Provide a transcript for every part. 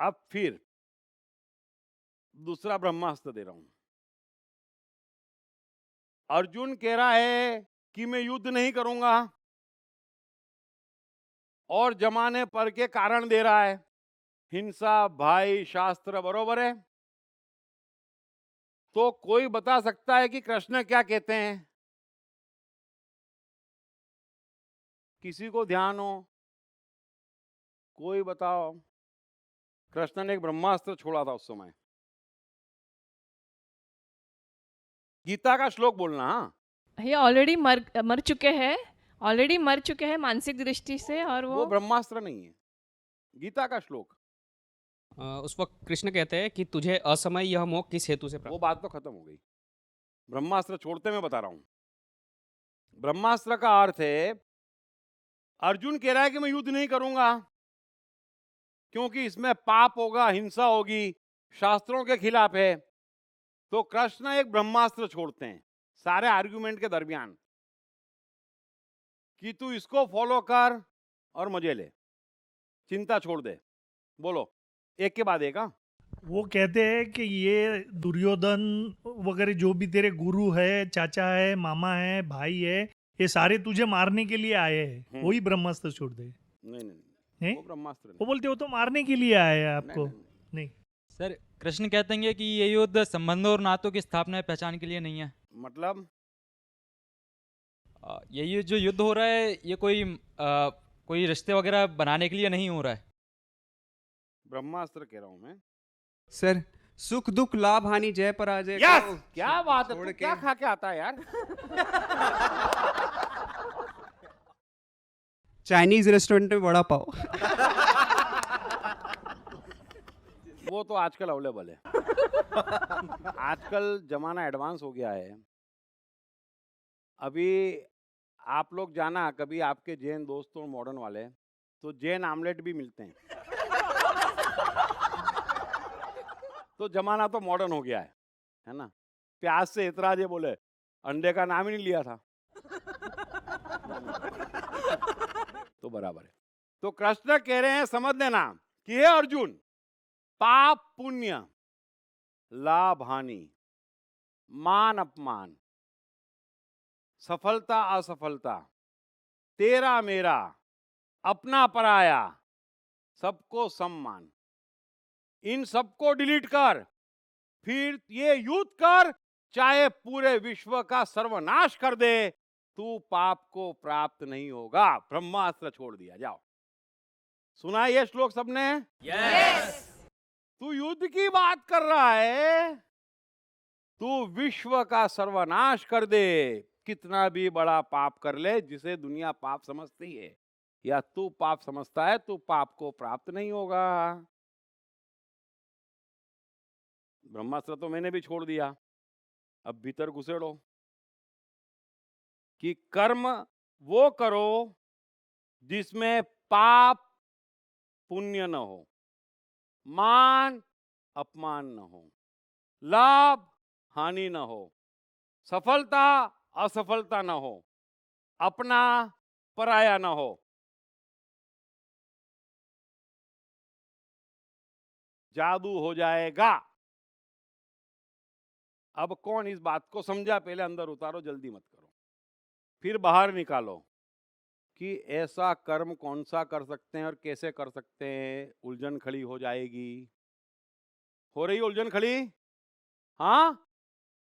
अब फिर दूसरा ब्रह्मास्त्र दे रहा हूं। अर्जुन कह रहा है कि मैं युद्ध नहीं करूंगा और जमाने पर के कारण दे रहा है। हिंसा, भाई, शास्त्र बरोबर है। तो कोई बता सकता है कि कृष्ण क्या कहते हैं? किसी को ध्यान हो? कोई बताओ। कृष्ण ने एक ब्रह्मास्त्र छोड़ा था उस समय। गीता का श्लोक बोलना। हाँ, ये ऑलरेडी मर मर चुके हैं, ऑलरेडी मर चुके हैं मानसिक दृष्टि से, और वो वो ब्रह्मास्त्र नहीं है, गीता का श्लोक। उस वक्त कृष्ण कहते हैं कि तुझे असमय यह मोह किस हेतु से वो प्राप्त बात तो खत्म हो गई। ब्रह्मास्त्र छोड़ते मैं बता रहा हूं। ब्रह्मास्त्र का अर्थ है, अर्जुन कह रहा है कि मैं युद्ध नहीं करूंगा क्योंकि इसमें पाप होगा, हिंसा होगी, शास्त्रों के खिलाफ है। तो कृष्ण एक ब्रह्मास्त्र छोड़ते हैं सारे आर्गुमेंट के दरमियान कि तू इसको फॉलो कर और मजे ले, चिंता छोड़ दे। बोलो, एक के बाद एक। हाँ, वो कहते हैं कि ये दुर्योधन वगैरह जो भी तेरे गुरु है, चाचा है, मामा है, भाई है, ये सारे तुझे मारने के लिए आए हैं, वही ब्रह्मास्त्र छोड़ दे। नहीं नहीं नहीं, हैं? वो ब्रह्मास्त्र नहीं। वो बोलते हो तो मारने के लिए आए हैं नहीं आपको। नहीं नहीं। नहीं। सर, कृष्ण कहते हैं कि ये युद्ध संबंधों और नातों की स्थापना या पहचान के लिए नहीं है। मतलब ये जो युद्ध हो रहा है ये कोई रिश्ते वगैरह बनाने के लिए नहीं हो रहा है। ब्रह्मास्त्र कह रहा हूं मैं। सर, सुख दुख लाभ हानि जय पराजय यस, को क्या बात है। छोड़ तू के क्या खा के आता है यार? चाइनीज रेस्टोरेंट में वड़ा पाव। वो तो आजकल अवेलेबल है। आजकल जमाना एडवांस हो गया है। अभी आप लोग जाना कभी आपके जैन दोस्तों मॉडर्न वाले, तो जैन आमलेट भी मिलते हैं। तो जमाना तो मॉडर्न हो गया है ना? प्याज से इतराज है बोले, अंडे का नाम ही नहीं लिया था। तो बराबर है। तो कृष्ण कह रहे हैं, समझ लेना कि हे अर्जुन, पाप पुण्य, लाभ हानि, मान अपमान, सफलता असफलता, तेरा मेरा, अपना पराया, सबको सम्मान, इन सबको डिलीट कर, फिर ये युद्ध कर, चाहे पूरे विश्व का सर्वनाश कर दे, तू पाप को प्राप्त नहीं होगा। ब्रह्मास्त्र छोड़ दिया। जाओ, सुना ये श्लोक सबने? तू युद्ध की बात कर रहा है, तू विश्व का सर्वनाश कर दे, कितना भी बड़ा पाप कर ले, जिसे दुनिया पाप समझती है या तू पाप समझता है, तू पाप को प्राप्त नहीं होगा। ब्रह्मास्त्र तो मैंने भी छोड़ दिया। अब भीतर घुसेड़ो कि कर्म वो करो जिसमें पाप पुण्य न हो, मान अपमान न हो, लाभ हानि न हो, सफलता असफलता न हो, अपना पराया न हो। जादू हो जाएगा। अब कौन इस बात को समझा? पहले अंदर उतारो, जल्दी मत करो। फिर बाहर निकालो कि ऐसा कर्म कौन सा कर सकते हैं और कैसे कर सकते हैं। उलझन खड़ी हो जाएगी। हो रही उलझन खड़ी? हाँ,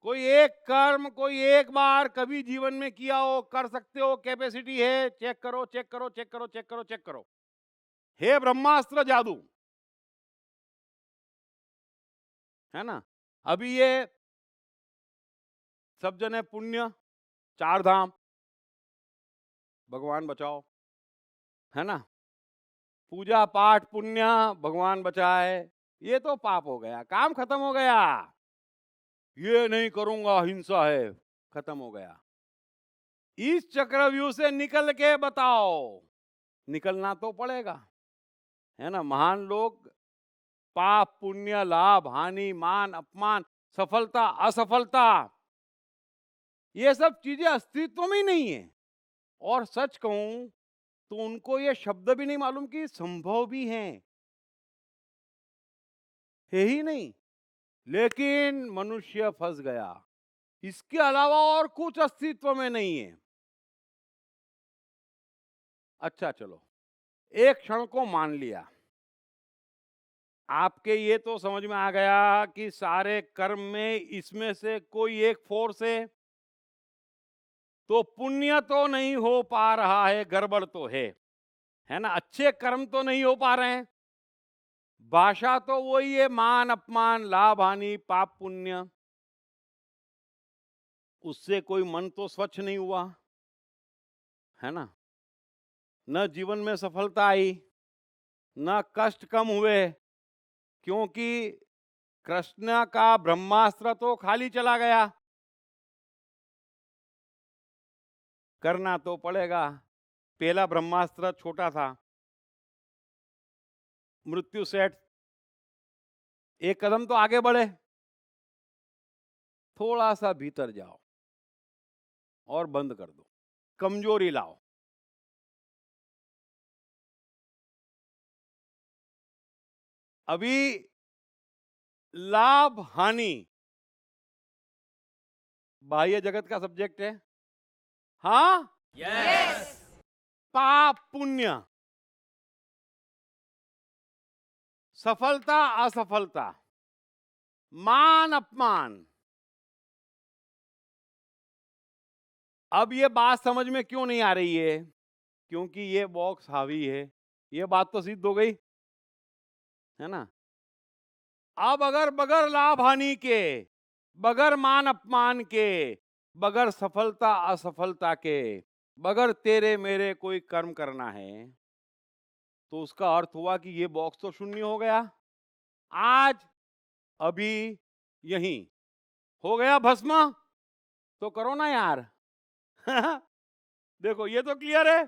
कोई एक कर्म, कोई एक बार कभी जीवन में किया हो, कर सकते हो, कैपेसिटी है, चेक करो, चेक करो, चेक करो, चेक करो, चेक करो। हे ब्रह्मास्त्र जादू, है ना? अभी ये सब जने पुण्य, चार धाम, भगवान बचाओ, है ना? पूजा पाठ पुण्य, भगवान बचाए, ये तो पाप हो गया, काम खत्म हो गया। ये नहीं करूंगा, हिंसा है, खत्म हो गया। इस चक्रव्यूह से निकल के बताओ। निकलना तो पड़ेगा, है ना? महान लोग पाप पुण्य, लाभ हानि, मान अपमान, सफलता असफलता, ये सब चीजें अस्तित्व में ही नहीं है। और सच कहूं तो उनको ये शब्द भी नहीं मालूम कि संभव भी हैं। है ही नहीं, लेकिन मनुष्य फंस गया। इसके अलावा और कुछ अस्तित्व में नहीं है। अच्छा चलो, एक क्षण को मान लिया, आपके ये तो समझ में आ गया कि सारे कर्म में इसमें से कोई एक फोर्स तो पुण्य तो नहीं हो पा रहा है, गड़बड़ तो है ना। अच्छे कर्म तो नहीं हो पा रहे हैं। भाषा तो वही है, मान अपमान, लाभ हानि, पाप पुण्य। उससे कोई मन तो स्वच्छ नहीं हुआ, है ना। न जीवन में सफलता आई, न कष्ट कम हुए, क्योंकि कृष्ण का ब्रह्मास्त्र तो खाली चला गया। करना तो पड़ेगा। पहला ब्रह्मास्त्र छोटा था, मृत्यु सेठ। एक कदम तो आगे बढ़े, थोड़ा सा भीतर जाओ और बंद कर दो, कमजोरी लाओ। अभी लाभ हानि बाह्य जगत का सब्जेक्ट है। हाँ, यस। पाप पुण्य, सफलता असफलता, मान अपमान। अब ये बात समझ में क्यों नहीं आ रही है? क्योंकि ये बॉक्स हावी है। ये बात तो सिद्ध हो गई, है ना। अब अगर बगैर लाभ हानि के, बगैर मान अपमान के, बगैर सफलता असफलता के, बगैर तेरे मेरे कोई कर्म करना है, तो उसका अर्थ हुआ कि ये बॉक्स तो शून्य हो गया। आज अभी यहीं हो गया भस्म। तो करो ना यार। देखो, ये तो क्लियर है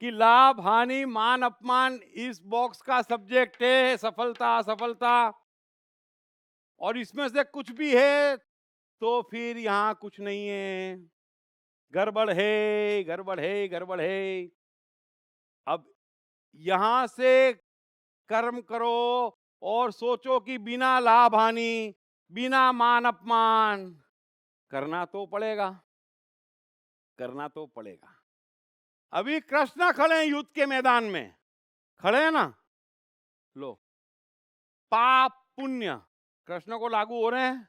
कि लाभ हानि मान अपमान इस बॉक्स का सब्जेक्ट है, सफलता असफलता। और इसमें से कुछ भी है तो फिर यहां कुछ नहीं है, गड़बड़ है, गड़बड़ है, गड़बड़ है। अब यहां से कर्म करो और सोचो कि बिना लाभ हानि, बिना मान अपमान, करना तो पड़ेगा, करना तो पड़ेगा। अभी कृष्ण खड़े हैं युद्ध के मैदान में, खड़े हैं ना। लो, पाप पुण्य कृष्ण को लागू हो रहे हैं,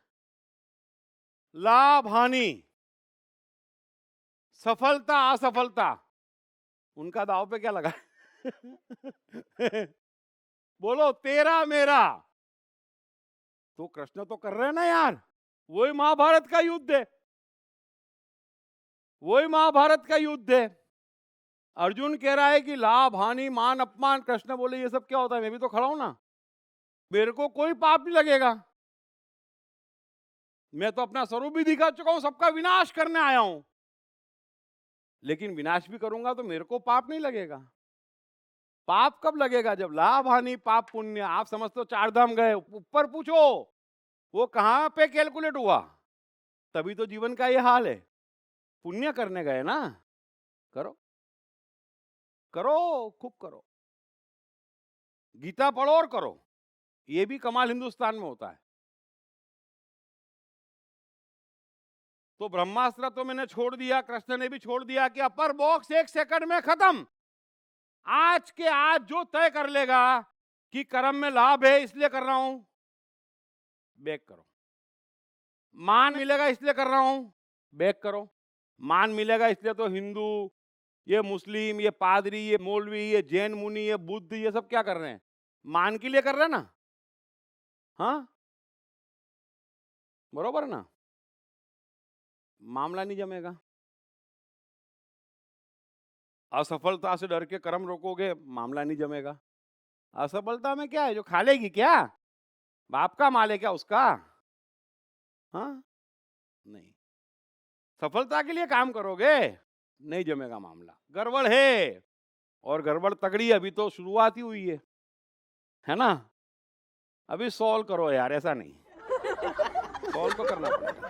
लाभ हानि, सफलता असफलता, उनका दाव पे क्या लगा? बोलो, तेरा मेरा। तो कृष्ण तो कर रहे हैं ना यार। वही महाभारत का युद्ध है, वही महाभारत का युद्ध है। अर्जुन कह रहा है कि लाभ हानि मान अपमान। कृष्ण बोले ये सब क्या होता है, मैं भी तो खड़ा हूं ना, मेरे को कोई पाप नहीं लगेगा। मैं तो अपना स्वरूप भी दिखा चुका हूं, सबका विनाश करने आया हूं। लेकिन विनाश भी करूंगा तो मेरे को पाप नहीं लगेगा। पाप कब लगेगा? जब लाभ हानि पाप पुण्य, आप समझते हो चार धाम गए, ऊपर पूछो वो कहां पे कैलकुलेट हुआ? तभी तो जीवन का ये हाल है। पुण्य करने गए ना, करो करो, खूब करो, गीता पढ़ो और करो। ये भी कमाल हिंदुस्तान में होता है। तो ब्रह्मास्त्र तो मैंने छोड़ दिया, कृष्ण ने भी छोड़ दिया कि अपर बॉक्स 1 सेकंड में खत्म। आज के आज जो तय कर लेगा कि कर्म में लाभ है इसलिए कर रहा हूं, बैक करो। मान मिलेगा इसलिए कर रहा हूं, बैक करो। मान मिलेगा इसलिए तो हिंदू, ये मुस्लिम, ये पादरी, ये मौलवी, ये जैन मुनि, ये बुद्ध, ये सब क्या कर रहे हैं? मान के लिए कर रहे हैं ना। हाँ, बरोबर ना। मामला नहीं जमेगा। असफलता से डर के कर्म रोकोगे, मामला नहीं जमेगा। असफलता में क्या है, जो खा लेगी क्या? बाप का माल है क्या उसका? हाँ, नहीं। सफलता के लिए काम करोगे, नहीं जमेगा मामला। गड़बड़ है, और गड़बड़ तगड़ी अभी तो शुरुआत ही हुई है ना। अभी सॉल्व करो यार, ऐसा नहीं। सॉल्व तो करना पड़ेगा,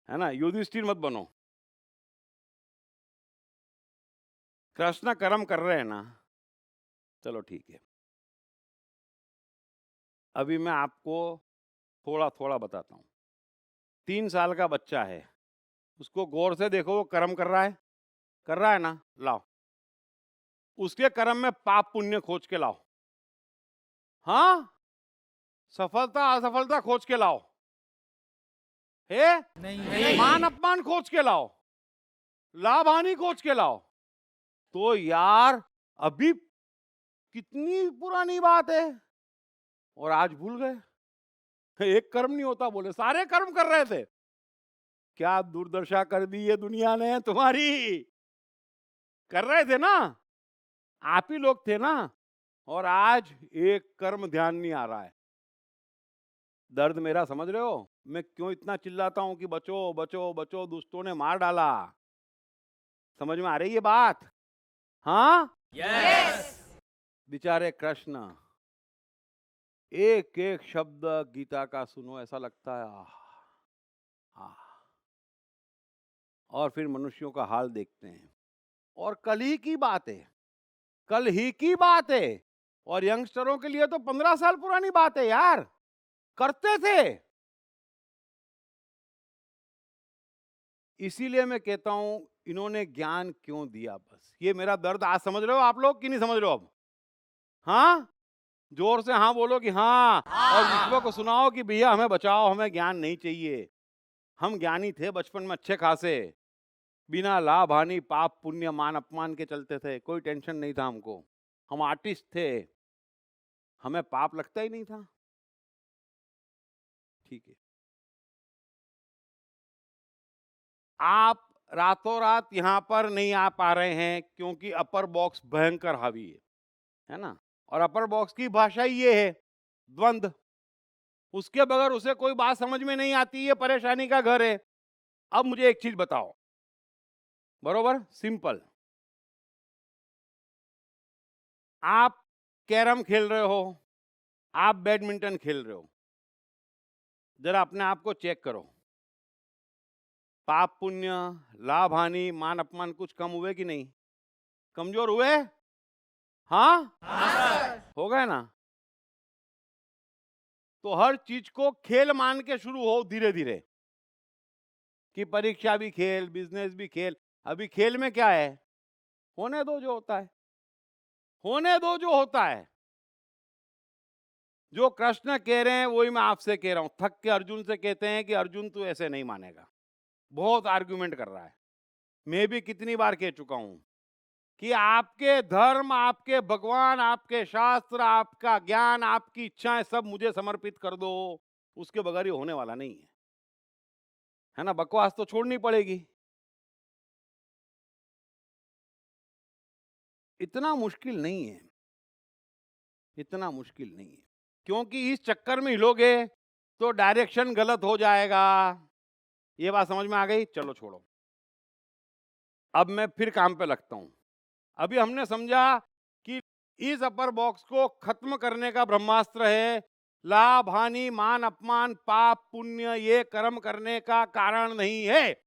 है ना। युधिष्ठिर मत बनो। कृष्ण कर्म कर रहे हैं ना, चलो ठीक है। अभी मैं आपको थोड़ा थोड़ा बताता हूँ। 3 साल का बच्चा है, उसको गौर से देखो, वो कर्म कर रहा है ना, लाओ उसके कर्म में पाप पुण्य खोज के लाओ। हाँ, सफलता असफलता खोज के लाओ, है नहीं मान अपमान खोज के लाओ, लाभ हानि खोज के लाओ। तो यार अभी कितनी पुरानी बात है और आज भूल गए। एक कर्म नहीं होता बोले, सारे कर्म कर रहे थे। क्या दुर्दशा कर दी ये दुनिया ने तुम्हारी। कर रहे थे ना, आप ही लोग थे ना, और आज एक कर्म ध्यान नहीं आ रहा है। दर्द मेरा समझ रहे हो? मैं क्यों इतना चिल्लाता हूं कि बचो बचो बचो, दुष्टों ने मार डाला। समझ में आ रही है बात? हाँ, बेचारे कृष्ण, एक एक शब्द गीता का सुनो, ऐसा लगता है आह। और फिर मनुष्यों का हाल देखते हैं। और कल ही की बात है, कल ही की बात है। और यंगस्टरों के लिए तो 15 साल पुरानी बात है यार, करते थे। इसीलिए मैं कहता हूं, इन्होंने ज्ञान क्यों दिया? बस ये मेरा दर्द आज समझ रहे हो आप लोग कि नहीं समझ रहे हो अब? हाँ, जोर से हाँ बोलो कि हाँ, और विश्व को सुनाओ कि भैया हमें बचाओ, हमें ज्ञान नहीं चाहिए। हम ज्ञानी थे बचपन में अच्छे खासे, बिना लाभ हानि पाप पुण्य मान अपमान के चलते थे, कोई टेंशन नहीं था हमको। हम आर्टिस्ट थे, हमें पाप लगता ही नहीं था। ठीक है, आप रातों रात यहां पर नहीं आ पा रहे हैं क्योंकि अपर बॉक्स भयंकर हावी है ना। और अपर बॉक्स की भाषा ही ये है, द्वंद। उसके बगैर उसे कोई बात समझ में नहीं आती, ये परेशानी का घर है। अब मुझे एक चीज बताओ, बरोबर सिंपल, आप कैरम खेल रहे हो, आप बैडमिंटन खेल रहे हो, जरा अपने आप को चेक करो, पाप पुण्य लाभ हानि मान अपमान कुछ कम हुए कि नहीं? कमजोर हुए? हाँ, हो गए ना। तो हर चीज को खेल मान के शुरू हो धीरे धीरे, कि परीक्षा भी खेल, बिजनेस भी खेल। अभी खेल में क्या है? होने दो जो होता है, होने दो जो होता है। जो कृष्ण कह रहे हैं वही मैं आपसे कह रहा हूं। थक के अर्जुन से कहते हैं कि अर्जुन तू ऐसे नहीं मानेगा, बहुत आर्गुमेंट कर रहा है। मैं भी कितनी बार कह चुका हूं कि आपके धर्म, आपके भगवान, आपके शास्त्र, आपका ज्ञान, आपकी इच्छाएं सब मुझे समर्पित कर दो, उसके बगैर ये होने वाला नहीं है ना। बकवास तो छोड़नी पड़ेगी। इतना मुश्किल नहीं है, इतना मुश्किल नहीं है, क्योंकि इस चक्कर में हिलोगे तो डायरेक्शन गलत हो जाएगा। ये बात समझ में आ गई? चलो छोड़ो, अब मैं फिर काम पे लगता हूं। अभी हमने समझा कि इस अपर बॉक्स को खत्म करने का ब्रह्मास्त्र है लाभ हानि मान अपमान पाप पुण्य। ये कर्म करने का कारण नहीं है,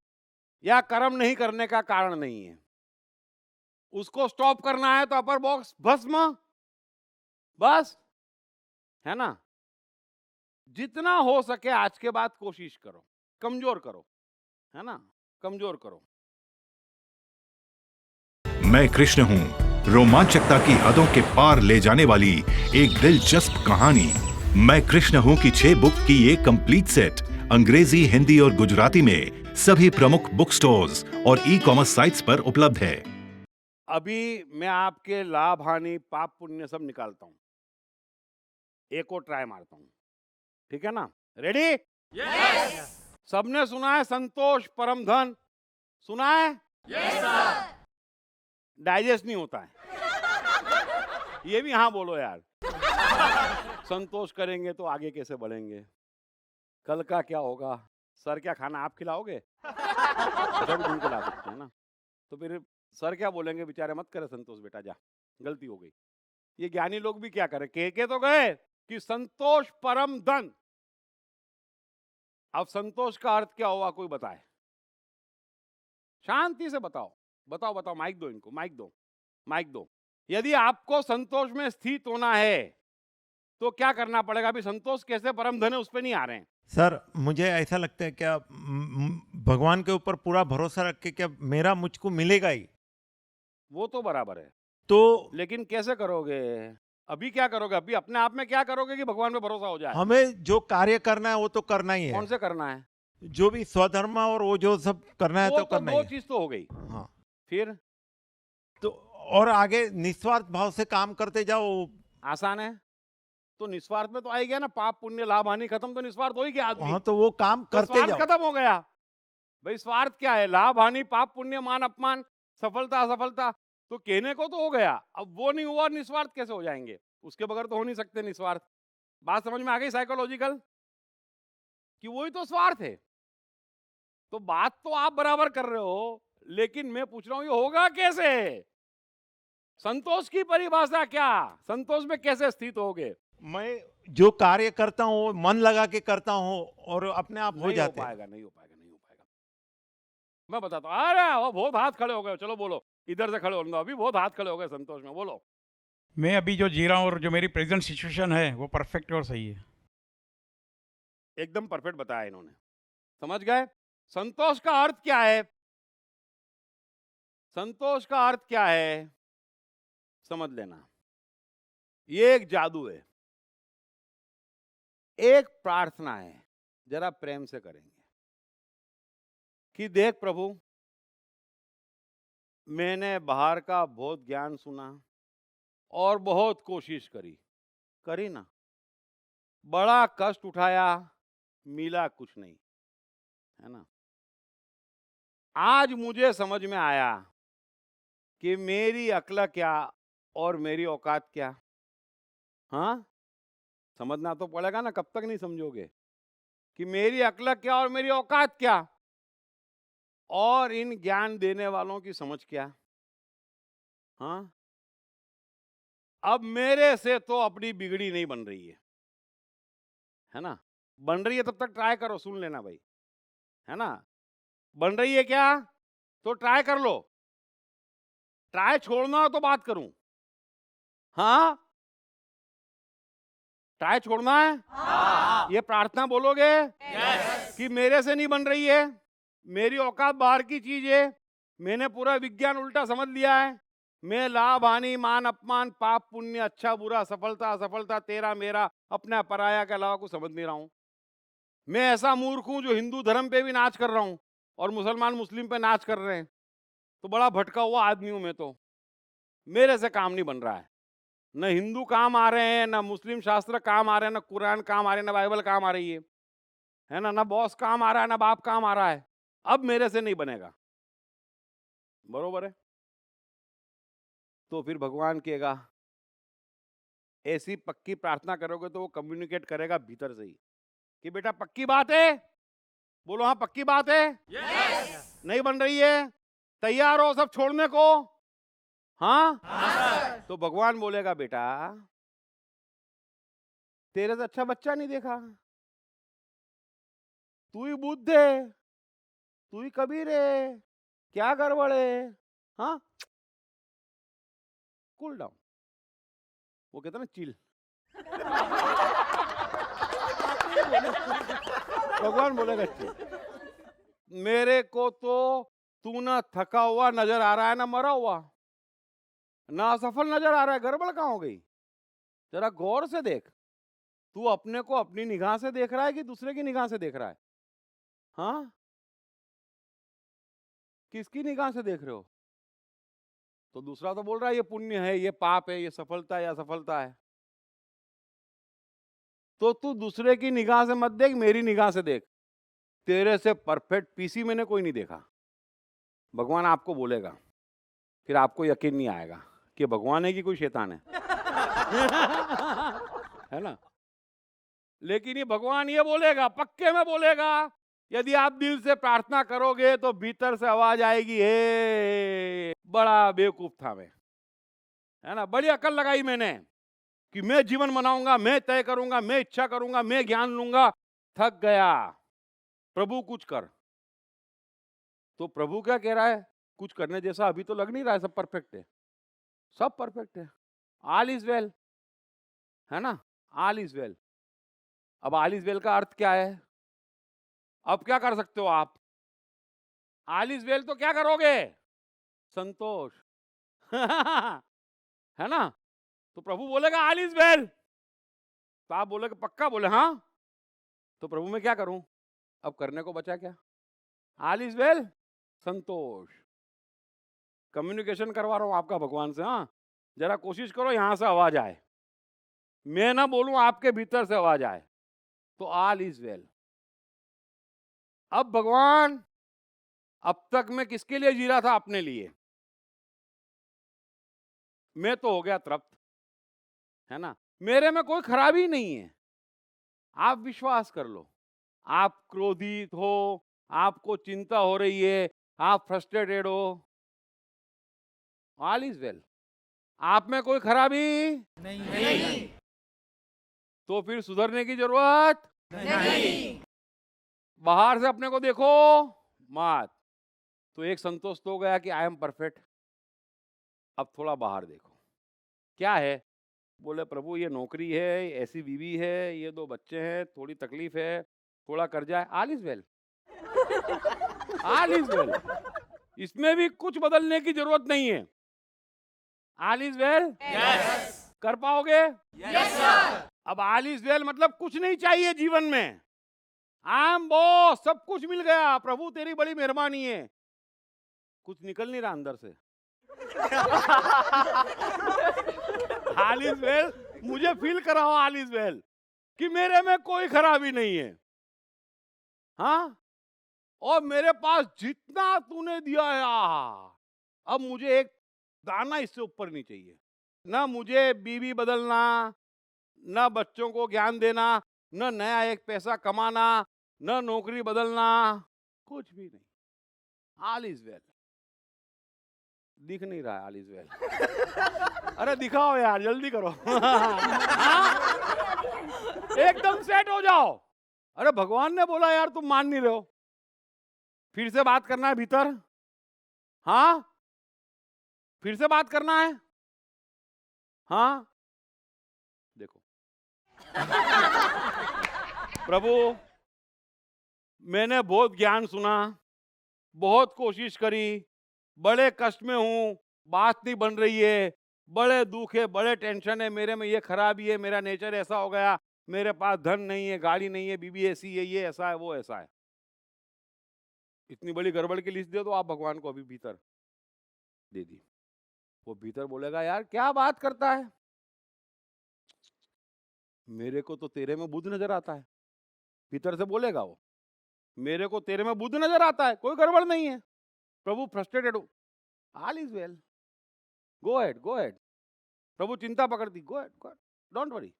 या कर्म नहीं करने का कारण नहीं है। उसको स्टॉप करना है तो अपर बॉक्स भस्म, बस, है ना। जितना हो सके आज के बाद कोशिश करो, कमजोर करो, है ना, कमजोर करो। मैं कृष्ण हूं, रोमांचकता की हदों के पार ले जाने वाली एक दिलचस्प कहानी। मैं कृष्ण हूं की 6 बुक की ये कंप्लीट सेट अंग्रेजी, हिंदी और गुजराती में सभी प्रमुख बुक स्टोर्स और ई-कॉमर्स साइट्स पर उपलब्ध है। अभी मैं आपके लाभ हानि पाप पुण्य सब निकालता हूं, एक और ट्राई मारता हूं, ठीक है ना? रेडी? यस। सबने सुना है संतोष परम धन? सुना है? Yes sir. डाइजेस्ट नहीं होता है। ये भी हाँ बोलो यार। संतोष करेंगे तो आगे कैसे बढ़ेंगे? कल का क्या होगा? सर क्या खाना आप खिलाओगे? जब ढूंढ के ला सकते हैं ना। तो फिर सर क्या बोलेंगे, बेचारे मत करे संतोष बेटा, जा गलती हो गई। ये ज्ञानी लोग भी क्या करें, कह के तो गए कि संतोष परम धन। अब संतोष का अर्थ क्या हुआ कोई बताए? शांति से बताओ, बताओ बताओ, माइक दो इनको, माइक दो, माइक दो। यदि आपको संतोष में स्थित होना है तो क्या करना पड़ेगा? अभी संतोष कैसे परम धन है उस पे नहीं आ रहे हैं। सर मुझे ऐसा लगता है क्या भगवान के ऊपर पूरा भरोसा रख के क्या मेरा मुझको मिलेगा ही वो तो बराबर है, तो लेकिन कैसे करोगे? अभी क्या करोगे? अभी अपने आप में क्या करोगे कि भगवान पे भरोसा हो जाए? हमें जो कार्य करना है वो तो करना ही कौन है, से करना है? जो भी स्वधर्म और वो जो सब करना है वो तो तो करना ही दो है। चीज तो हो गई। हाँ फिर तो और आगे निस्वार्थ भाव से काम करते जाओ। आसान है तो निस्वार्थ में तो आ ही गया ना, पाप पुण्य लाभ हानि खत्म, तो निस्वार्थ हो ही गया आदमी। हाँ तो वो काम तो करते स्वार्थ जाओ। खत्म हो गया। भाई स्वार्थ क्या है? लाभ हानि पाप पुण्य मान अपमान सफलता असफलता, तो कहने को तो हो गया। अब वो नहीं हुआ, निस्वार्थ कैसे हो जाएंगे? उसके बगैर तो हो नहीं सकते निस्वार्थ। बात समझ में आ गई साइकोलॉजिकल कि वही तो स्वार्थ है। तो बात तो आप बराबर कर रहे हो, लेकिन मैं पूछ रहा हूं ये होगा कैसे? संतोष की परिभाषा क्या? संतोष में कैसे स्थित होगे? मैं जो कार्य करता हूँ वो मन लगा के करता हूँ और अपने आप हो नहीं हो जाते हैं। पाएगा, नहीं हो पाएगा, नहीं हो पाएगा। मैं बताता हूं। अरे वो बहुत हाथ खड़े हो गए, चलो बोलो, इधर से खड़े हो लो। अभी बहुत हाथ खड़े हो गए संतोष में, बोलो। मैं अभी जो जी रहा हूँ और जो मेरी प्रेजेंट सिचुएशन है वो परफेक्ट और सही है। एकदम परफेक्ट बताया इन्होंने, समझ गए? संतोष का अर्थ क्या है? संतोष का अर्थ क्या है समझ लेना। ये एक जादू है, एक प्रार्थना है, जरा प्रेम से करेंगे कि देख प्रभु, मैंने बाहर का बहुत ज्ञान सुना और बहुत कोशिश करी ना, बड़ा कष्ट उठाया, मिला कुछ नहीं, है ना। आज मुझे समझ में आया कि मेरी अक्ल क्या और मेरी औकात क्या। हाँ, समझना तो पड़ेगा ना, कब तक नहीं समझोगे कि मेरी अक्ल क्या और मेरी औकात क्या, और इन ज्ञान देने वालों की समझ क्या। हाँ, अब मेरे से तो अपनी बिगड़ी नहीं बन रही है ना। बन रही है तब तक ट्राई करो, सुन लेना भाई, है ना। बन रही है क्या तो ट्राई कर लो, ट्राई छोड़ना हो तो बात करूं। हाँ, ट्राई छोड़ना है। हाँ। ये प्रार्थना बोलोगे कि मेरे से नहीं बन रही है, मेरी औकात बाहर की चीज है, मैंने पूरा विज्ञान उल्टा समझ लिया है, मैं लाभ हानि मान अपमान पाप पुण्य अच्छा बुरा सफलता असफलता तेरा मेरा अपना पराया के अलावा कुछ समझ नहीं रहा हूं। मैं ऐसा मूर्ख हूं जो हिंदू धर्म पे भी नाच कर रहा हूं और मुसलमान मुस्लिम पे नाच कर रहे हैं, तो बड़ा भटका हुआ आदमी हूं मैं। तो मेरे से काम नहीं बन रहा है, न हिंदू काम आ रहे हैं, न मुस्लिम शास्त्र काम आ रहे हैं, न कुरान काम आ रहे हैं, न बाइबल काम आ रही है ना, न बॉस काम आ रहा है, न बाप काम आ रहा है। अब मेरे से नहीं बनेगा, बरोबर है। तो फिर भगवान कहेगा, ऐसी पक्की प्रार्थना करोगे तो वो कम्युनिकेट करेगा भीतर से ही कि बेटा पक्की बात है, बोलो हाँ पक्की बात है। yes! नहीं बन रही है, तैयार हो सब छोड़ने को? हाँ, हाँ तो भगवान बोलेगा, बेटा तेरे से अच्छा बच्चा नहीं देखा, तू ही बुद्ध है, तू ही कबीर है, क्या गड़बड़ है। हाँ, कूल डाउन, वो कहता ना चिल। भगवान बोलेगा चिल। मेरे को तो तू ना थका हुआ नजर आ रहा है, ना मरा हुआ, ना असफल नजर आ रहा है, गड़बड़ कहां हो गई? जरा गौर से देख, तू अपने को अपनी निगाह से देख रहा है कि दूसरे की निगाह से देख रहा है? हाँ, किसकी निगाह से देख रहे हो? तो दूसरा तो बोल रहा है ये पुण्य है, ये पाप है, ये सफलता है या असफलता है। तो तू दूसरे की निगाह से मत देख, मेरी निगाह से देख। तेरे से परफेक्ट पीसी मैंने कोई नहीं देखा। भगवान आपको बोलेगा, फिर आपको यकीन नहीं आएगा कि भगवान है कि कोई शैतान है। है ना। लेकिन ये भगवान ये बोलेगा, पक्के में बोलेगा, यदि आप दिल से प्रार्थना करोगे तो भीतर से आवाज आएगी, हे बड़ा बेवकूफ था मैं, है ना, बड़ी अकल लगाई मैंने कि मैं जीवन बनाऊंगा, मैं तय करूंगा, मैं इच्छा करूंगा, मैं ज्ञान लूंगा, थक गया, प्रभु कुछ कर। तो प्रभु क्या कह रहा है? कुछ करने जैसा अभी तो लग नहीं रहा है, सब परफेक्ट है, सब परफेक्ट है, ऑल इज वेल, है ना, ऑल इज वेल। अब ऑल इज वेल का अर्थ क्या है? अब क्या कर सकते हो आप? ऑल इज वेल तो क्या करोगे? संतोष। है ना? तो प्रभु बोलेगा ऑल इज वेल, तो आप बोलोगे पक्का? बोले हाँ। तो प्रभु मैं क्या करूं? अब करने को बचा क्या? All is well, Santosh. Communication करवा रहा हूं आपका भगवान से। हाँ, जरा कोशिश करो यहां से आवाज आए, मैं ना बोलूं, आपके भीतर से आवाज आए, तो ऑल इज वेल। अब भगवान, अब तक मैं किसके लिए जी रहा था? अपने लिए। मैं तो हो गया तृप्त, है ना? मेरे में कोई खराबी नहीं है। आप विश्वास कर लो, आप क्रोधित हो, आपको चिंता हो रही है, आप फ्रस्ट्रेटेड हो, ऑल इज वेल। आप में कोई खराबी नहीं। तो फिर सुधरने की जरूरत नहीं। बाहर से अपने को देखो मत। तो एक संतोष तो हो गया कि आई एम परफेक्ट। अब थोड़ा बाहर देखो, क्या है? बोले प्रभु ये नौकरी है, ऐसी बीवी है, ये 2 बच्चे हैं, थोड़ी तकलीफ है, थोड़ा कर्जा है, all is well. All is well, इसमें भी कुछ बदलने की जरूरत नहीं है। ऑल इज वेल, कर पाओगे? Yes sir. अब ऑल इज वेल मतलब कुछ नहीं चाहिए जीवन में। आई एम बॉस, सब कुछ मिल गया, प्रभु तेरी बड़ी मेहरबानी है। कुछ निकल नहीं रहा अंदर से। ऑल इज वेल, मुझे फील कराओ ऑल इज वेल, कि मेरे में कोई खराबी नहीं है। हाँ, और मेरे पास जितना तूने दिया है, अब मुझे एक दाना इससे ऊपर नहीं चाहिए। ना मुझे बीवी बदलना, ना बच्चों को ज्ञान देना, ना नया एक पैसा कमाना, ना नौकरी बदलना, कुछ भी नहीं। All is well. दिख नहीं रहा ऑल इज वेल। अरे दिखाओ यार, जल्दी करो। एकदम सेट हो जाओ। अरे भगवान ने बोला यार, तुम मान नहीं रहे हो। फिर से बात करना है भीतर। हाँ, फिर से बात करना है। हाँ, देखो। प्रभु मैंने बहुत ज्ञान सुना, बहुत कोशिश करी, बड़े कष्ट में हूं, बात नहीं बन रही है, बड़े दुख है, बड़े टेंशन है, मेरे में ये खराबी है, मेरा नेचर ऐसा हो गया, मेरे पास धन नहीं है, गाड़ी नहीं है, बीबी ऐसी है, ये ऐसा है, वो ऐसा है। इतनी बड़ी गड़बड़ की लिस्ट दे दो आप भगवान को, अभी भीतर दे दी। वो भीतर बोलेगा यार क्या बात करता है, मेरे को तो तेरे में बुद्ध नजर आता है। भीतर से बोलेगा वो, मेरे को तेरे में बुद्ध नजर आता है, कोई गड़बड़ नहीं है। प्रभु फ्रस्ट्रेटेड हो, all is well, go ahead, go ahead. प्रभु चिंता पकड़ती, go ahead, go ahead, don't worry,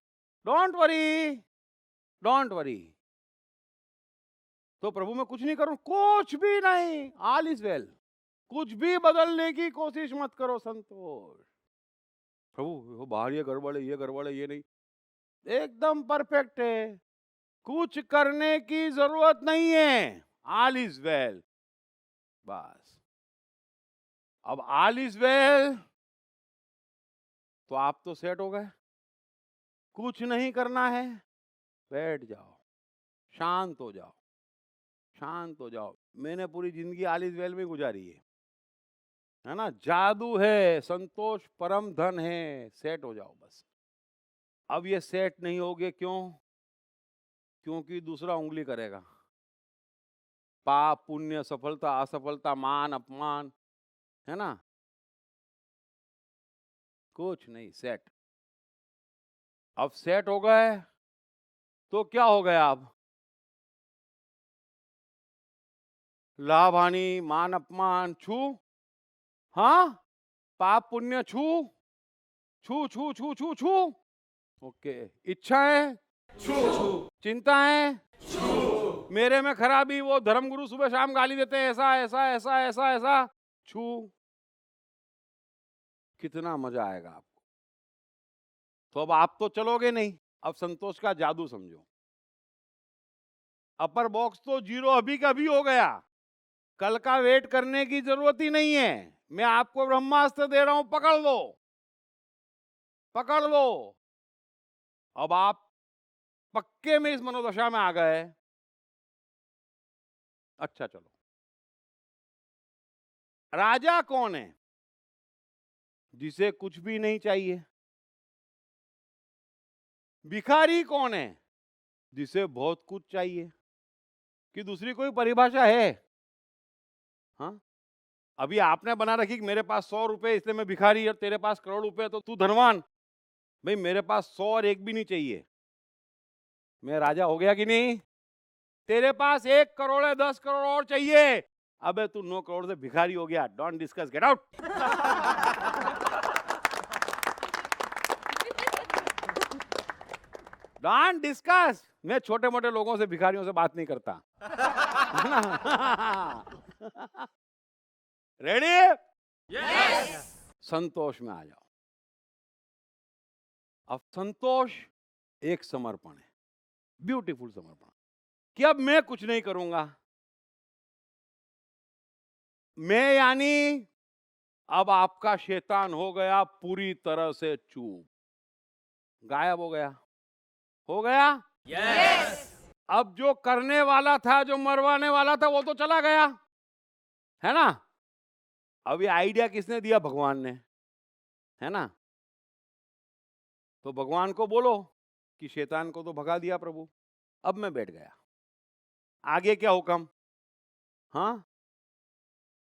don't worry, don't worry. तो प्रभु मैं कुछ नहीं करूं, कुछ भी नहीं, ऑल इज वेल। कुछ भी बदलने की कोशिश मत करो संतोष। प्रभु वो बाहर ये गड़बड़ है, ये गड़बड़ है, ये नहीं, एकदम परफेक्ट है, कुछ करने की जरूरत नहीं है, ऑल इज वेल। बस अब ऑल इज वेल तो आप तो सेट हो गए, कुछ नहीं करना है, बैठ जाओ, शांत हो जाओ, शांत हो जाओ। मैंने पूरी जिंदगी ऑल इज वेल में गुजारी है ना? जादू है, संतोष परम धन है, सेट हो जाओ बस। अब ये सेट नहीं होगे, क्यों? क्योंकि दूसरा उंगली करेगा, पाप पुण्य, सफलता असफलता, मान अपमान, है ना? कुछ नहीं, सेट। अब सेट हो गए तो क्या हो गया? अब लाभ हानि, मान अपमान छू, हाँ, पाप पुण्य छू छू छू छू छू छू, ओके। इच्छाएं छू, चिंताएं छू, मेरे में खराबी, वो धर्मगुरु सुबह शाम गाली देते हैं, ऐसा ऐसा ऐसा ऐसा ऐसा, छू। कितना मजा आएगा आपको। तो अब आप तो चलोगे नहीं, अब संतोष का जादू समझो। अपर बॉक्स तो 0 अभी का भी हो गया, कल का वेट करने की जरूरत ही नहीं है। मैं आपको ब्रह्मास्त्र दे रहा हूं, पकड़ लो, पकड़ लो। अब आप पक्के में इस मनोदशा में आ गए, अच्छा चलो। राजा कौन है? जिसे कुछ भी नहीं चाहिए। भिखारी कौन है? जिसे बहुत कुछ चाहिए। कि दूसरी कोई परिभाषा है? हाँ, अभी आपने बना रखी कि मेरे पास 100 रुपए इसलिए मैं भिखारी, और तेरे पास करोड़ रुपए तो तू धनवान। भाई मेरे पास 100 और 1 भी नहीं चाहिए, मैं राजा हो गया कि नहीं? तेरे पास 1 करोड़ है, 10 करोड़ और चाहिए, अबे तू 9 करोड़ से भिखारी हो गया। Don't discuss, get out. Don't discuss. मैं छोटे मोटे लोगों से, भिखारियों से बात नहीं करता। रेडी? यस। संतोष में आ जाओ। अब संतोष एक समर्पण है, ब्यूटीफुल समर्पण, कि अब मैं कुछ नहीं करूंगा। मैं यानी अब आपका शैतान हो गया पूरी तरह से चूप, गायब हो गया। हो गया? यस। अब जो करने वाला था, जो मरवाने वाला था, वो तो चला गया, है ना? अब ये आइडिया किसने दिया? भगवान ने, है ना? तो भगवान को बोलो कि शैतान को तो भगा दिया प्रभु, अब मैं बैठ गया, आगे क्या हुक्म? हाँ,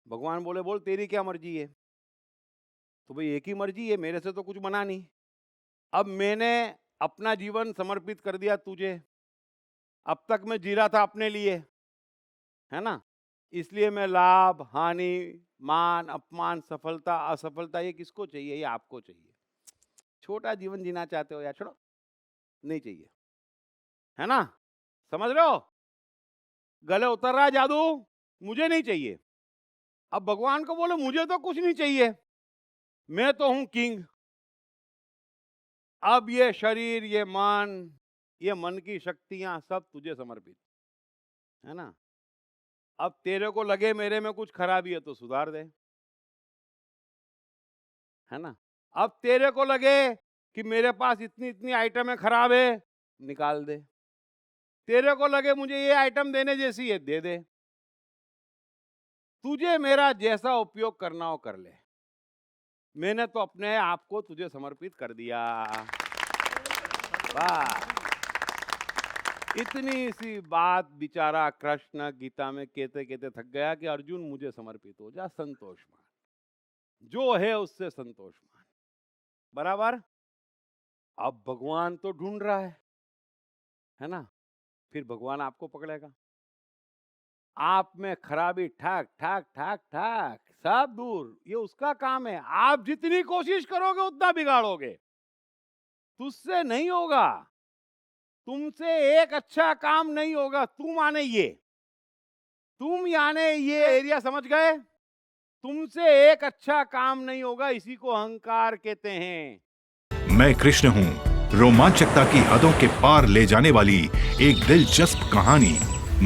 भगवान बोले बोल तेरी क्या मर्जी है? तो भाई एक ही मर्जी है, मेरे से तो कुछ बना नहीं। अब मैंने अपना जीवन समर्पित कर दिया तुझे, अब तक मैं जी रहा था अपने लिए, है ना? इसलिए मैं लाभ, हानि, मान, अपमान, सफलता, असफलता, ये किसको चाहिए? ये आपको चाहिए। छोटा जीवन जीना चाहते हो यार, छोड़ो, नहीं चाहिए, है ना? समझ रहे हो? गले उतर रहा है जादू, मुझे नहीं चाहिए। अब भगवान को बोलो मुझे तो कुछ नहीं चाहिए, मैं तो हूं किंग। अब ये शरीर, ये मन की शक्तियां सब तुझे समर्पित, है ना? अब तेरे को लगे मेरे में कुछ खराबी है तो सुधार दे, है ना? अब तेरे को लगे कि मेरे पास इतनी इतनी आइटमें खराब है, निकाल दे। तेरे को लगे मुझे ये आइटम देने जैसी है, दे दे। तुझे मेरा जैसा उपयोग करना हो कर ले, मैंने तो अपने आप को तुझे समर्पित कर दिया। वाह, इतनी सी बात बेचारा कृष्ण गीता में कहते कहते थक गया कि अर्जुन मुझे समर्पित हो जा, संतोष मान, जो है उससे संतोष मान, बराबर? अब भगवान तो ढूंढ रहा है ना? फिर भगवान आपको पकड़ेगा। आप में खराबी ठाक ठाक ठाक ठाक सब दूर, ये उसका काम है। आप जितनी कोशिश करोगे उतना बिगाड़ोगे, तुझसे नहीं होगा, तुमसे एक अच्छा काम नहीं होगा। तुम यानी ये एरिया समझ गए? तुमसे एक अच्छा काम नहीं होगा, इसी को अहंकार कहते हैं। मैं कृष्ण हूँ रोमांचकता की हदों के पार ले जाने वाली एक दिलचस्प कहानी।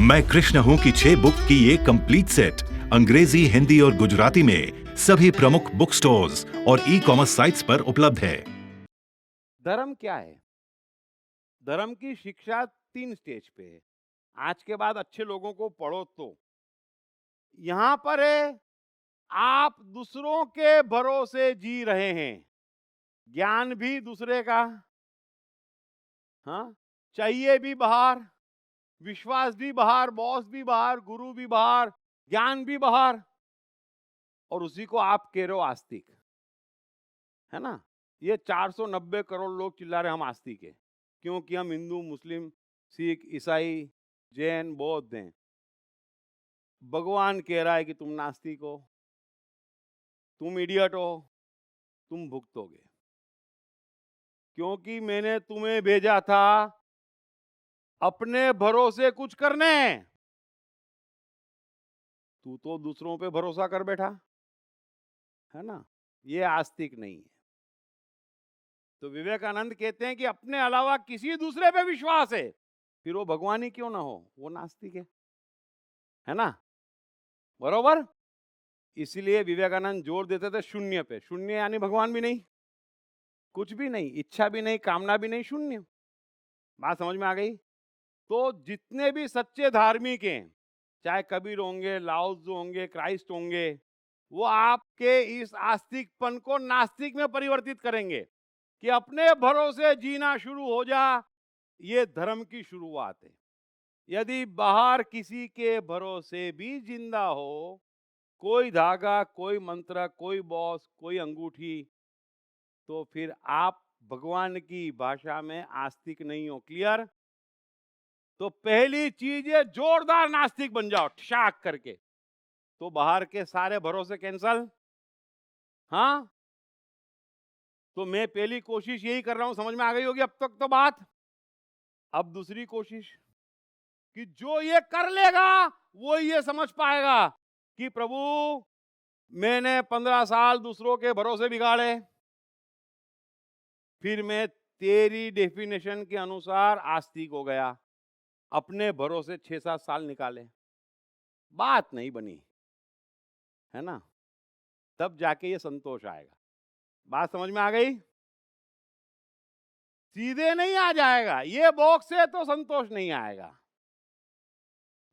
मैं कृष्ण हूँ की 6 बुक की ये कंप्लीट सेट अंग्रेजी, हिंदी और गुजराती में सभी प्रमुख बुक स्टोर्स और ई-कॉमर्स साइट्स पर उपलब्ध है। धर्म क्या है? धर्म की शिक्षा 3 स्टेज पे है। आज के बाद अच्छे लोगों को पढ़ो तो यहां पर है, आप दूसरों के भरोसे जी रहे हैं, ज्ञान भी दूसरे का, हाँ, चाहिए भी बाहर, विश्वास भी बाहर, बॉस भी बाहर, गुरु भी बाहर, ज्ञान भी बाहर, और उसी को आप कह रहे हो आस्तिक, है ना? ये 490 करोड़ लोग चिल्ला रहे हम आस्तिक है, क्योंकि हम हिंदू, मुस्लिम, सिख, ईसाई, जैन, बौद्ध हैं। भगवान कह रहा है कि तुम नास्तिक हो, तुम इडियट हो, तुम भुगतोगे, क्योंकि मैंने तुम्हें भेजा था अपने भरोसे कुछ करने, तू तो दूसरों पे भरोसा कर बैठा, है ना? ये आस्तिक नहीं है। तो विवेकानंद कहते हैं कि अपने अलावा किसी दूसरे पे विश्वास है, फिर वो भगवान ही क्यों ना हो, वो नास्तिक है ना? बरोबर? इसलिए विवेकानंद जोर देते थे शून्य पे। शून्य यानी भगवान भी नहीं, कुछ भी नहीं, इच्छा भी नहीं, कामना भी नहीं, शून्य। बात समझ में आ गई? तो जितने भी सच्चे धार्मिक हैं, चाहे कबीर होंगे, लाओ त्ज़ु होंगे, क्राइस्ट होंगे, वो आपके इस आस्तिकपन को नास्तिक में परिवर्तित करेंगे कि अपने भरोसे जीना शुरू हो जा। ये धर्म की शुरुआत है। यदि बाहर किसी के भरोसे भी जिंदा हो, कोई धागा, कोई मंत्र, कोई बॉस, कोई अंगूठी, तो फिर आप भगवान की भाषा में आस्तिक नहीं हो। क्लियर? तो पहली चीज है जोरदार नास्तिक बन जाओ शाक करके, तो बाहर के सारे भरोसे कैंसल। हाँ, तो मैं पहली कोशिश यही कर रहा हूं, समझ में आ गई होगी अब तक तो बात। अब दूसरी कोशिश कि जो ये कर लेगा वो ये समझ पाएगा कि प्रभु मैंने 15 साल दूसरों के भरोसे बिगाड़े, फिर मैं तेरी डेफिनेशन के अनुसार आस्तिक हो गया, अपने भरोसे 6-7 साल निकाले, बात नहीं बनी, है ना? तब जाके ये संतोष आएगा। बात समझ में आ गई? सीधे नहीं आ जाएगा, ये बॉक्स से तो संतोष नहीं आएगा।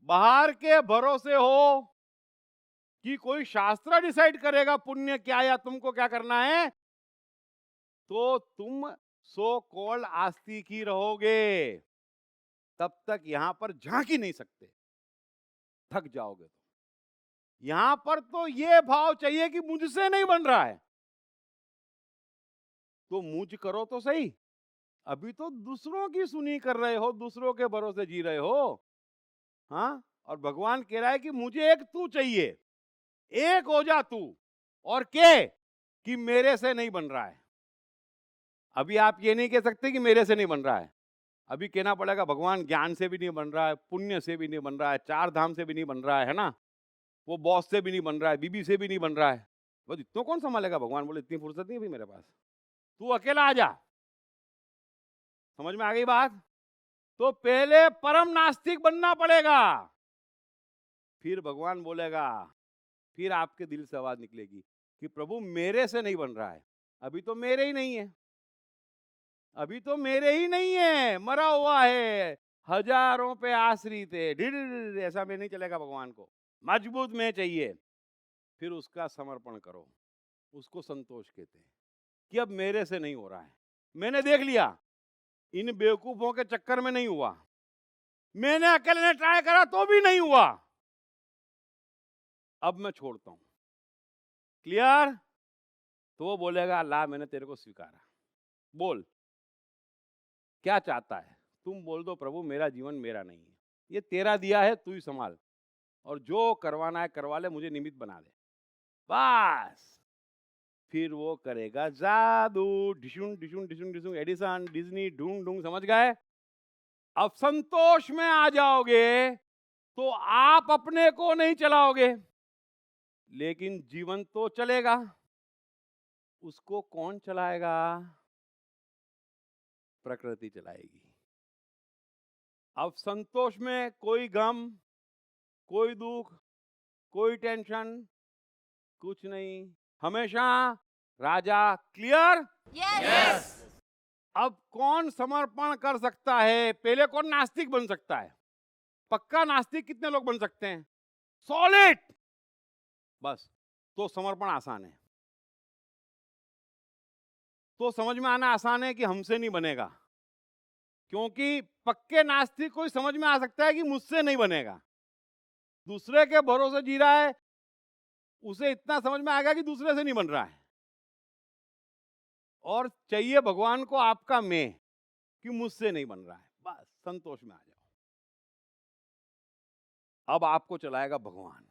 बाहर के भरोसे हो कि कोई शास्त्र डिसाइड करेगा पुण्य क्या या तुमको क्या करना है, तो तुम सो कॉल्ड आस्तिक ही रहोगे। तब तक यहां पर झांक ही नहीं सकते, थक जाओगे। तो यहां पर तो ये भाव चाहिए कि मुझसे नहीं बन रहा है, तो मुझ करो तो सही। अभी तो दूसरों की सुनी कर रहे हो, दूसरों के भरोसे जी रहे हो। हाँ, और भगवान कह रहा है कि मुझे एक तू चाहिए, एक हो जा तू, और के कि मेरे से नहीं बन रहा है। अभी आप ये नहीं कह सकते कि मेरे से नहीं बन रहा है, अभी कहना पड़ेगा भगवान ज्ञान से भी नहीं बन रहा है, पुण्य से भी नहीं बन रहा है, 4 धाम से भी नहीं बन रहा है ना, वो बॉस से भी नहीं बन रहा है, बीबी से भी नहीं बन रहा है। बस इतना कौन संभालेगा? भगवान बोले इतनी फुर्सत नहीं अभी मेरे पास, तू अकेला आ जा। समझ में आ गई बात? तो पहले परम नास्तिक बनना पड़ेगा, फिर भगवान बोलेगा, फिर आपके दिल से आवाज निकलेगी कि प्रभु मेरे से नहीं बन रहा है। अभी तो मेरे ही नहीं है, अभी तो मेरे ही नहीं है, मरा हुआ है, हजारों पे आश्रित है, ढिर ऐसा में नहीं चलेगा। भगवान को मजबूत में चाहिए, फिर उसका समर्पण करो, उसको संतोष कहते हैं कि अब मेरे से नहीं हो रहा है, मैंने देख लिया, इन बेवकूफों के चक्कर में नहीं हुआ, मैंने अकेले ने ट्राई करा तो भी नहीं हुआ, अब मैं छोड़ता हूं। क्लियर? तो वो बोलेगा ला मैंने तेरे को स्वीकारा, बोल क्या चाहता है, तुम बोल दो प्रभु मेरा जीवन मेरा नहीं है, ये तेरा दिया है, तू ही संभाल, और जो करवाना है करवा ले, मुझे निमित्त बना दे, बस। फिर वो करेगा जादू, ढिशुन ढिशुन ढिशुन ढिशुन, एडिसन, डिज्नी, ढूंढ ढूंढ, समझ गए? अब संतोष में आ जाओगे तो आप अपने को नहीं चलाओगे, लेकिन जीवन तो चलेगा। उसको कौन चलाएगा? प्रकृति चलाएगी। अब संतोष में कोई गम, कोई दुख, कोई टेंशन, कुछ नहीं, हमेशा राजा। क्लियर? यस। अब कौन समर्पण कर सकता है? पहले कौन नास्तिक बन सकता है? पक्का नास्तिक कितने लोग बन सकते हैं? सॉलिड, बस। तो समर्पण आसान है, तो समझ में आना आसान है कि हमसे नहीं बनेगा, क्योंकि पक्के नास्तिक को समझ में आ सकता है कि मुझसे नहीं बनेगा। दूसरे के भरोसे जी रहा है, उसे इतना समझ में आएगा कि दूसरे से नहीं बन रहा है, और चाहिए भगवान को आपका मैं कि मुझसे नहीं बन रहा है, बस संतोष में आ जाओ। अब आपको चलाएगा भगवान।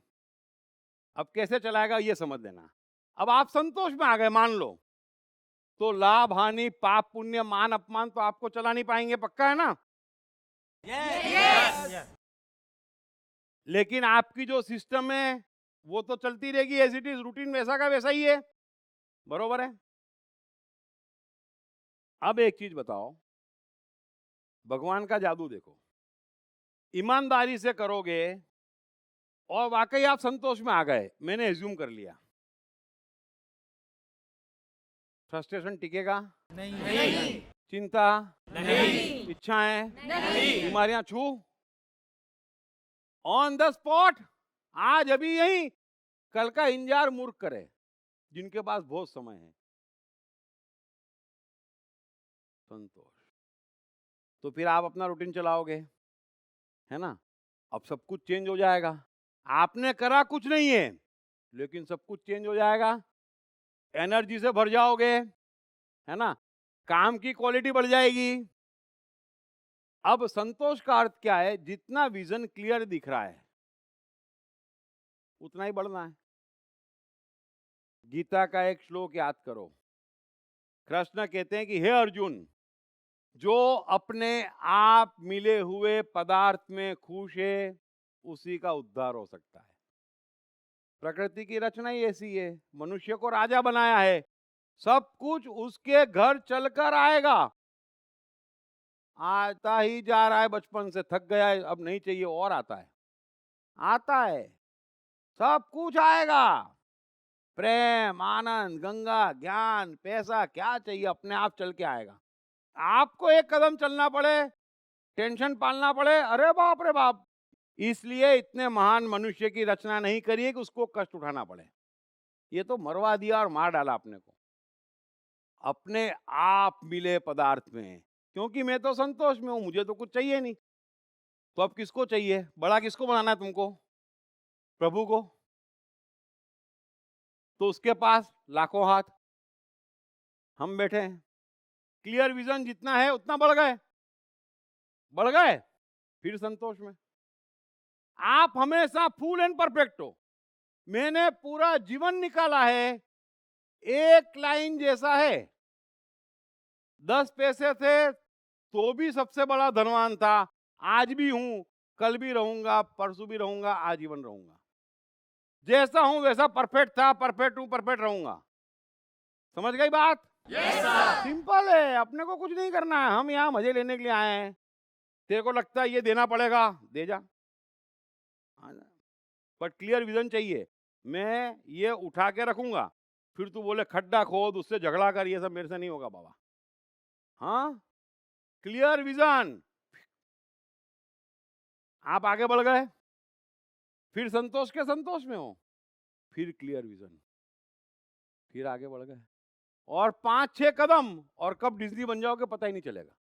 अब कैसे चलाएगा ये समझ लेना। अब आप संतोष में आ गए मान लो, तो लाभ हानि पाप पुण्य मान अपमान तो आपको चला नहीं पाएंगे, पक्का है ना? yes. लेकिन आपकी जो सिस्टम है वो तो चलती रहेगी, एज इट इज, रूटीन वैसा का वैसा ही है, बरोबर है? अब एक चीज बताओ, भगवान का जादू देखो, ईमानदारी से करोगे और वाकई आप संतोष में आ गए, मैंने एज्यूम कर लिया, फ्रस्ट्रेशन टिकेगा? नहीं। चिंता नहीं, इच्छाएं नहीं, बीमारियां छू ऑन द स्पॉट, आज अभी यही, कल का इंतजार मूर्ख करे जिनके पास बहुत समय है। संतोष। तो फिर आप अपना रूटीन चलाओगे, है ना? अब सब कुछ चेंज हो जाएगा। आपने करा कुछ नहीं है, लेकिन सब कुछ चेंज हो जाएगा। एनर्जी से भर जाओगे, है ना? काम की क्वालिटी बढ़ जाएगी। अब संतोष का अर्थ क्या है? जितना विजन क्लियर दिख रहा है उतना ही बढ़ना है। गीता का एक श्लोक याद करो। कृष्ण कहते हैं कि हे अर्जुन, जो अपने आप मिले हुए पदार्थ में खुश है उसी का उद्धार हो सकता है। प्रकृति की रचना ही ऐसी है, मनुष्य को राजा बनाया है, सब कुछ उसके घर चलकर आएगा। आता ही जा रहा है, बचपन से थक गया है, अब नहीं चाहिए और आता है, आता है, सब कुछ आएगा। प्रेम, आनंद, गंगा, ज्ञान, पैसा, क्या चाहिए अपने आप चल के आएगा। आपको एक कदम चलना पड़े, टेंशन पालना पड़े, अरे बाप रे बाप। इसलिए इतने महान मनुष्य की रचना नहीं करी है कि उसको कष्ट उठाना पड़े। ये तो मरवा दिया और मार डाला अपने को, अपने आप मिले पदार्थ में। क्योंकि मैं तो संतोष में हूं, मुझे तो कुछ चाहिए नहीं। तो अब किसको चाहिए? बड़ा किसको बनाना है तुमको? प्रभु को। तो उसके पास लाखों हाथ, हम बैठे हैं। क्लियर विजन जितना है उतना बढ़ गए, बढ़ गए, फिर संतोष में। आप हमेशा फुल एंड परफेक्ट हो। मैंने पूरा जीवन निकाला है, एक लाइन जैसा है। 10 पैसे थे तो भी सबसे बड़ा धनवान था, आज भी हूं, कल भी रहूंगा, परसों भी रहूंगा, आजीवन रहूंगा। जैसा हूं वैसा परफेक्ट था, परफेक्ट हूं, परफेक्ट रहूंगा। समझ गई बात? सिंपल है, अपने को कुछ नहीं करना है। हम यहाँ मजे लेने के लिए आए हैं। तेरे को लगता है ये देना पड़ेगा, दे जा, बट क्लियर विजन चाहिए। मैं ये उठा के रखूंगा, फिर तू बोले खड्डा खोद, उससे झगड़ा कर, ये सब मेरे से नहीं होगा बाबा। हाँ, क्लियर विजन। आप आगे बढ़ गए, फिर संतोष के संतोष में हो, फिर क्लियर विजन, फिर आगे बढ़ गए, और 5-6 कदम, और कब डिज्नी बन जाओगे पता ही नहीं चलेगा।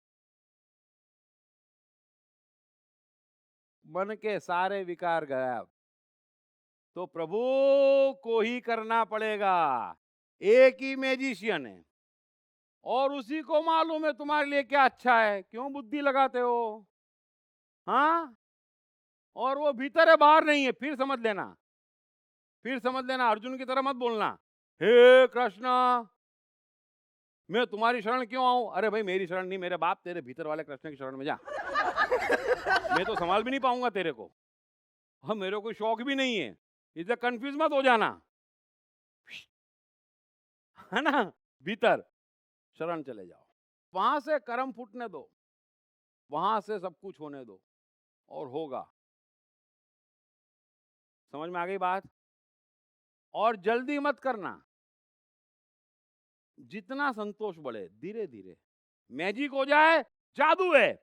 मन के सारे विकार गायब। तो प्रभु को ही करना पड़ेगा। एक ही मैजिशियन है और उसी को मालूम है तुम्हारे लिए क्या अच्छा है। क्यों बुद्धि लगाते हो? हाँ, और वो भीतर है, बाहर नहीं है। फिर समझ लेना, फिर समझ लेना। अर्जुन की तरह मत बोलना, हे कृष्ण मैं तुम्हारी शरण क्यों आऊं? अरे भाई मेरी शरण नहीं, मेरे बाप तेरे भीतर वाले कृष्ण की शरण में जा। मैं तो संभाल भी नहीं पाऊंगा तेरे को। हाँ, मेरे को शौक भी नहीं है, इधर कंफ्यूज मत हो जाना, है ना? भीतर शरण चले जाओ, वहां से कर्म फूटने दो, वहां से सब कुछ होने दो, और होगा। समझ में आ गई बात? और जल्दी मत करना, जितना संतोष बढ़े धीरे धीरे। मैजिक हो जाए, जादू है,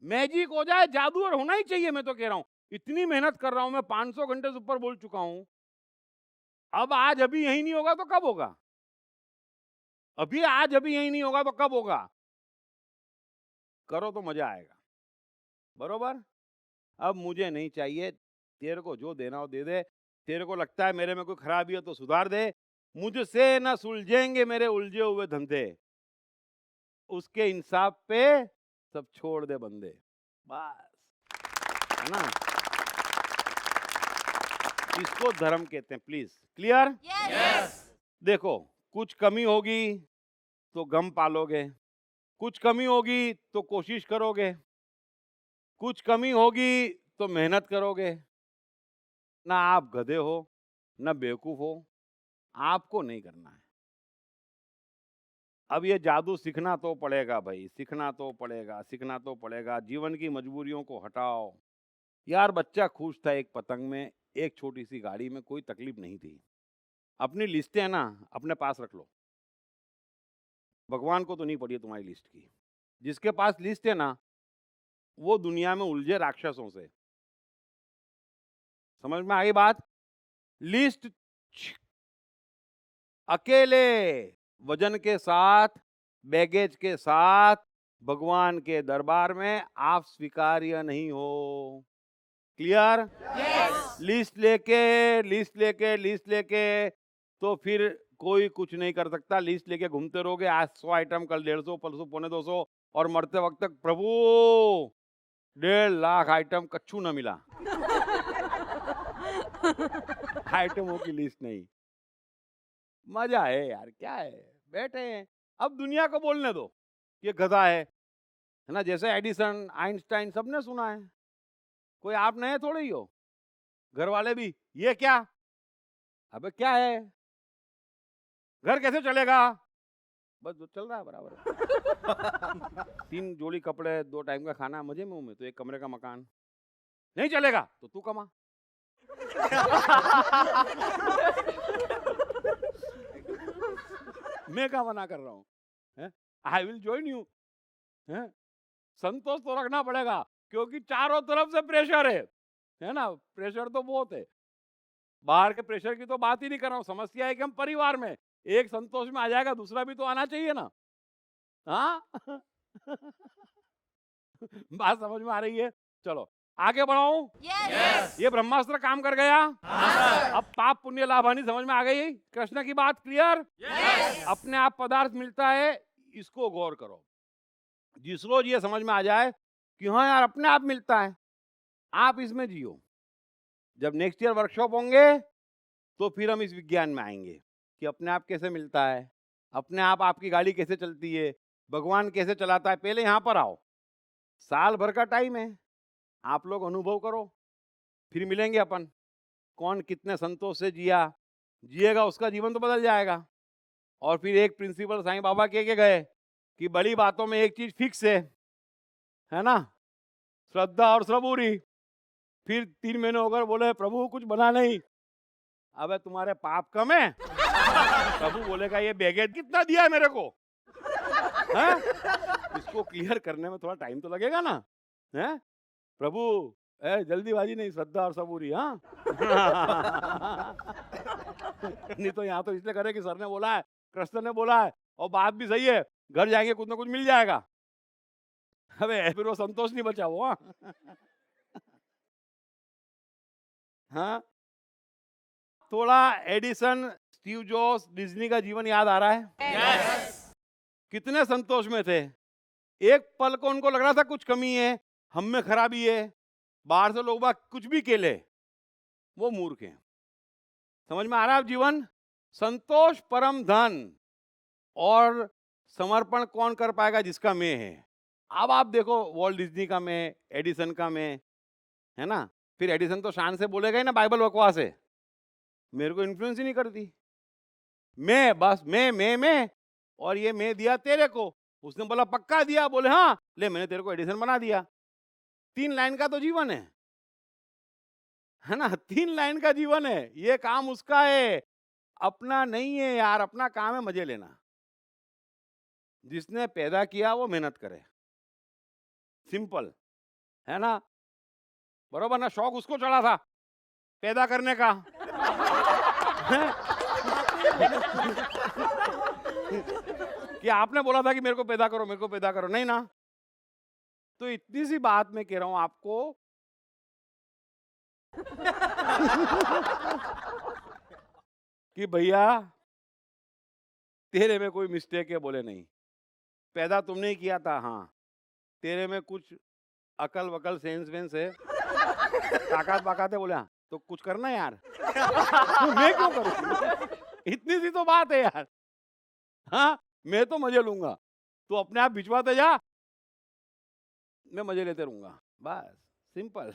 मैजिक हो जाए, जादू और होना ही चाहिए। मैं तो कह रहा हूं, इतनी मेहनत कर रहा हूं मैं, 500 घंटे से ऊपर बोल चुका हूं। अब आज अभी यही नहीं होगा तो कब होगा? अभी आज अभी यही नहीं होगा तो कब होगा? करो तो मजा आएगा, बरोबर? अब मुझे नहीं चाहिए, तेरे को जो देना हो दे दे। तेरे को लगता है मेरे में कोई खराबी है तो सुधार दे। मुझसे न सुलझेंगे मेरे उलझे हुए धंधे, उसके इंसाफ पे सब छोड़ दे बंदे, बस, है ना? इसको धर्म कहते हैं। Please, clear? देखो, कुछ कमी होगी तो गम पालोगे, कुछ कमी होगी तो कोशिश करोगे, कुछ कमी होगी तो मेहनत करोगे। ना आप गधे हो, ना बेवकूफ हो, आपको नहीं करना है। अब ये जादू सीखना तो पड़ेगा भाई, सीखना तो पड़ेगा, सीखना तो पड़ेगा। जीवन की मजबूरियों को हटाओ। यार, बच्चा खुश था एक पतंग में, एक छोटी सी गाड़ी में, कोई तकलीफ नहीं थी। अपनी लिस्टें है ना, अपने पास रख लो। भगवान को तो नहीं पड़ी है तुम्हारी लिस्ट की। जिसके पास लिस्ट है ना, वो दुनिया में उलझे राक्षसों से। समझ में आई बात? लिस्ट अकेले वजन के साथ, बैगेज के साथ भगवान के दरबार में आप स्वीकार्य नहीं हो। क्लियर? लिस्ट लेके तो फिर कोई कुछ नहीं कर सकता। लिस्ट लेके घूमते रहोगे, आज 100 आइटम, कल 150, परसों 250 और मरते वक्त तक प्रभु 1.5 लाख आइटम कच्छू न मिला। आइटमों की लिस्ट नहीं। मजा है यार, क्या है, बैठे हैं। अब दुनिया को बोलने दो ये गधा है ना। जैसे एडिसन, आइंस्टाइन सबने सुना है, कोई आप नए थोड़े ही हो। घर वाले भी, ये क्या, अबे क्या है, घर कैसे चलेगा, बस चल रहा है बराबर। 3 जोड़ी कपड़े, 2 टाइम का खाना, मजे में हूं मैं तो, 1 कमरे का मकान। नहीं चलेगा तो तू कमा। मैं क्या मना कर रहा हूं? I will join you. संतोष तो रखना पड़ेगा, क्योंकि चारों तरफ से प्रेशर है ना। प्रेशर तो बहुत है, बाहर के प्रेशर की तो बात ही नहीं कर रहा हूं। समस्या है कि हम परिवार में एक संतोष में आ जाएगा, दूसरा भी तो आना चाहिए ना। हाँ बात समझ में आ रही है? चलो आगे बढ़ाऊं? ये ब्रह्मास्त्र काम कर गया। अब पाप पुण्य लाभ हानि समझ में आ गई? कृष्ण की बात क्लियर? अपने आप पदार्थ मिलता है, इसको गौर करो। जिस रोज ये समझ में आ जाए कि हाँ यार अपने आप मिलता है, आप इसमें जियो। जब नेक्स्ट ईयर वर्कशॉप होंगे तो फिर हम इस विज्ञान में आएंगे कि अपने आप कैसे मिलता है, अपने आप आपकी गाड़ी कैसे चलती है, भगवान कैसे चलाता है। पहले यहाँ पर आओ, साल भर का टाइम है, आप लोग अनुभव करो, फिर मिलेंगे अपन। कौन कितने संतोष से जिएगा उसका जीवन तो बदल जाएगा। और फिर एक प्रिंसिपल साईं बाबा कह के गए कि बड़ी बातों में एक चीज फिक्स है ना, श्रद्धा और सबूरी। फिर 3 महीने होकर बोले प्रभु कुछ बना नहीं। अबे तुम्हारे पाप कम है? प्रभु बोलेगा ये बैगेज कितना दिया है मेरे को? है? इसको क्लियर करने में थोड़ा टाइम तो लगेगा ना। है? प्रभु जल्दीबाजी नहीं, श्रद्धा और सबूरी। हाँ नहीं तो यहाँ तो इसलिए करे कि सर ने बोला है, कृष्ण ने बोला है, और बात भी सही है। घर जाएंगे कुछ ना कुछ मिल जाएगा। अबे फिर वो संतोष नहीं बचा वो। हाँ थोड़ा एडिसन, स्टीव जॉब्स, डिज्नी का जीवन याद आ रहा है? कितने संतोष में थे। एक पल को उनको लग रहा था कुछ कमी है, हम में खराबी है, बाहर से लोग बाग कुछ भी केले, वो मूर्ख हैं। समझ में आ रहा है? जीवन संतोष परम धन, और समर्पण कौन कर पाएगा? जिसका मैं है। अब आप देखो वॉल्ट डिज्नी का मैं, एडिसन का मैं, है ना। फिर एडिसन तो शान से बोलेगा ही ना बाइबल बकवास है, मेरे को इन्फ्लुएंस ही नहीं करती। मैं बस मैं और ये मैं दिया तेरे को। उसने बोला पक्का दिया, बोले हाँ ले मैंने तेरे को एडिसन बना दिया। 3 लाइन का तो जीवन है ना, 3 लाइन का जीवन है। ये काम उसका है, अपना नहीं है यार। अपना काम है मजे लेना। जिसने पैदा किया वो मेहनत करे, सिंपल है ना, बरोबर ना। शौक उसको चढ़ा था पैदा करने का। कि आपने बोला था कि मेरे को पैदा करो, मेरे को पैदा करो, नहीं ना। तो इतनी सी बात मैं कह रहा हूं आपको कि भैया तेरे में कोई मिस्टेक है, बोले नहीं। पैदा तुमने ही किया था, हाँ तेरे में कुछ अकल वकल सेंस वेंस है, ताकत बाकात है, बोले हाँ तो कुछ करना यार। मैं क्यों करूं? इतनी सी तो बात है यार। हाँ मैं तो मजे लूंगा, तो अपने आप भिजवाते जा, मैं मजे लेते रहूंगा, बस सिंपल।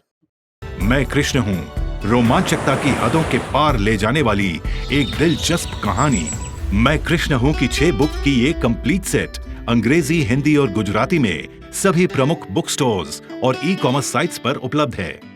मैं कृष्ण हूँ रोमांचकता की हदों के पार ले जाने वाली एक दिलचस्प कहानी। मैं कृष्ण हूँ की 6 बुक की ये कंप्लीट सेट अंग्रेजी, हिंदी और गुजराती में सभी प्रमुख बुक स्टोर्स और ई-कॉमर्स साइट्स पर उपलब्ध है।